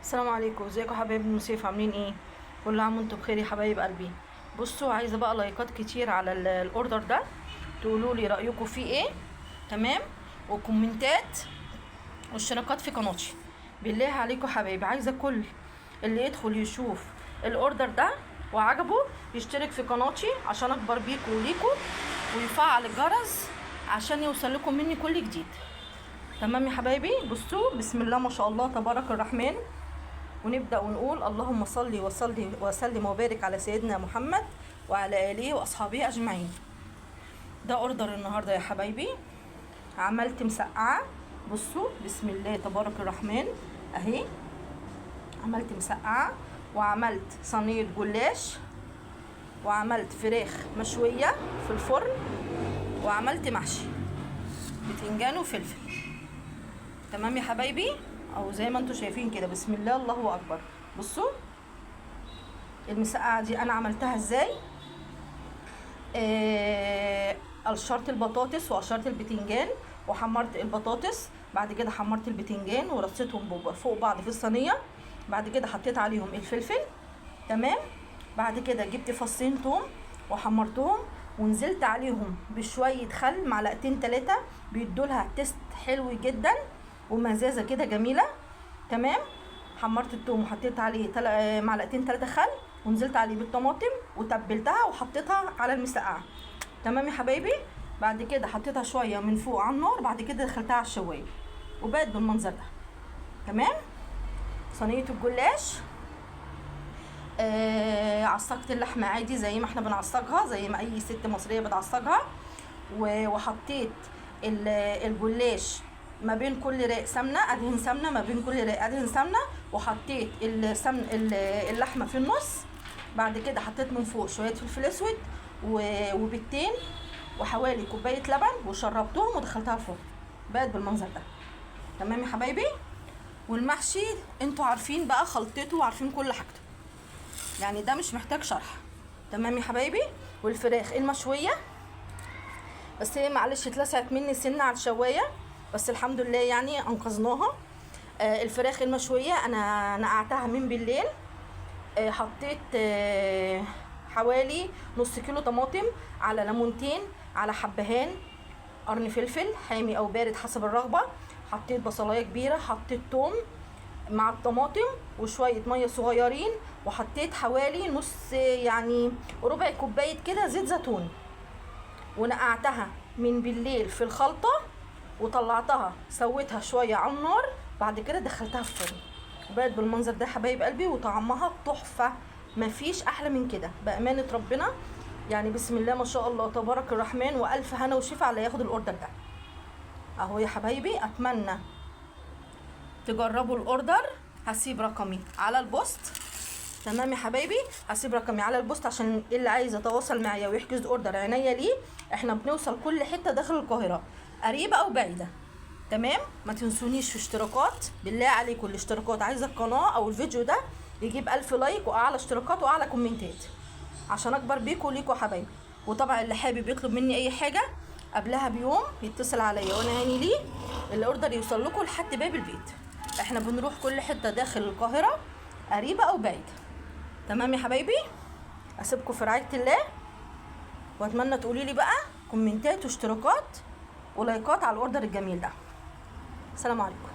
السلام عليكم، ازيكم حبايب المسيف؟ عاملين ايه؟ كل عام وانتم بخير يا حبايب قلبي. بصوا، عايزه بقى لايكات كتير على الاوردر ده، تقولوا لي رايكم فيه ايه. تمام، وكومنتات واشتراكات في قناتي. بالله عليكم حبايبي، عايزه كل اللي يدخل يشوف الاوردر ده وعجبه يشترك في قناتي عشان اكبر بيكم وليكم، ويفعل الجرس عشان يوصل لكم مني كل جديد. تمام يا حبايبي، بصوا بسم الله ما شاء الله تبارك الرحمن، ونبدأ ونقول اللهم صل وسلم وبارك على سيدنا محمد وعلى آله وأصحابه أجمعين. ده أوردر النهاردة يا حبايبي. عملت مسقعة، بصوا بسم الله تبارك الرحمن أهي. عملت مسقعة، وعملت صينية جلاش، وعملت فراخ مشوية في الفرن، وعملت محشي بتنجان وفلفل. تمام يا حبايبي، او زي ما انتم شايفين كده، بسم الله الله اكبر. بصوا المسقعه دي انا عملتها ازاي. قشرت البطاطس وقشرت البتنجان وحمرت البطاطس، بعد كده حمرت البتنجان ورصيتهم فوق بعض في الصينيه، بعد كده حطيت عليهم الفلفل. تمام، بعد كده جبت فصين توم وحمرتهم، ونزلت عليهم بشويه خل، معلقتين 3 بيدولها تيست حلو جدا ومزازه كده جميله. تمام، حمرت الثوم وحطيت عليه معلقتين 3 خل، ونزلت عليه بالطماطم وتبلتها وحطيتها على المسقعه. تمام يا حبايبي، بعد كده حطيتها شويه من فوق على النار، بعد كده دخلتها على الشوايه وبقت بالمنظر ده. تمام، صينيه الجلاش عصقت اللحمه عادي زي ما احنا بنعصقها، زي ما اي ست مصريه بتعصقها، وحطيت الجلاش ما بين كل رق سمنه، ادهن سمنه ما بين كل رق، ادهن سمنه، وحطيت اللحمه في النص. بعد كده حطيت من فوق شويه فلفل اسود وبيضتين وحوالي كوبايه لبن، وشربتهم ودخلتها الفرن، بقت بالمنظر ده. تمام يا حبايبي، والمحشي انتوا عارفين بقى خلطته وعارفين كل حاجته، يعني ده مش محتاج شرح. تمام يا حبايبي، والفراخ المشويه بس هي معلش اتلسعت مني سنه على الشوايه، بس الحمد لله يعني انقذناها. الفراخ المشويه انا نقعتها من بالليل. حطيت حوالي نص كيلو طماطم، على ليمونتين، على حبهان قرن فلفل حامي او بارد حسب الرغبه، حطيت بصلايه كبيره، حطيت توم مع الطماطم وشويه ميه صغيرين، وحطيت حوالي نص يعني ربع كوبايه كده زيت زيتون، ونقعتها من بالليل في الخلطه، وطلعتها سويتها شويه على النار، بعد كده دخلتها في الفرن وبقت بالمنظر ده حبايب قلبي، وطعمها تحفه، مفيش احلى من كده بامانه ربنا. يعني بسم الله ما شاء الله تبارك الرحمن، والف هنا وشفا على ياخد الاوردر ده اهو يا حبايبي. اتمنى تجربوا الاوردر، هسيب رقمي على البوست. تمام يا حبايبي، هسيب رقمي على البوست عشان اللي عايز يتواصل معايا ويحجز اوردر عينيا ليه. احنا بنوصل كل حته داخل القاهره، قريبه او بعيده. تمام، ما تنسونيش في اشتراكات، بالله عليكم الاشتراكات، عايزه القناه او الفيديو ده يجيب 1000 لايك واعلى اشتراكات واعلى كومنتات عشان اكبر بيكم وليكم حبايبي. وطبعا اللي حابب يطلب مني اي حاجه قبلها بيوم يتصل عليا وانا هاني ليه الاوردر يوصل لكم لحد باب البيت. احنا بنروح كل حته داخل القاهره، قريبه او بعيده. تمام يا حبايبي، اسيبكم في رعايه الله، واتمنى تقولي لي بقى كومنتات واشتراكات ولايكات على الاوردر الجميل ده. السلام عليكم.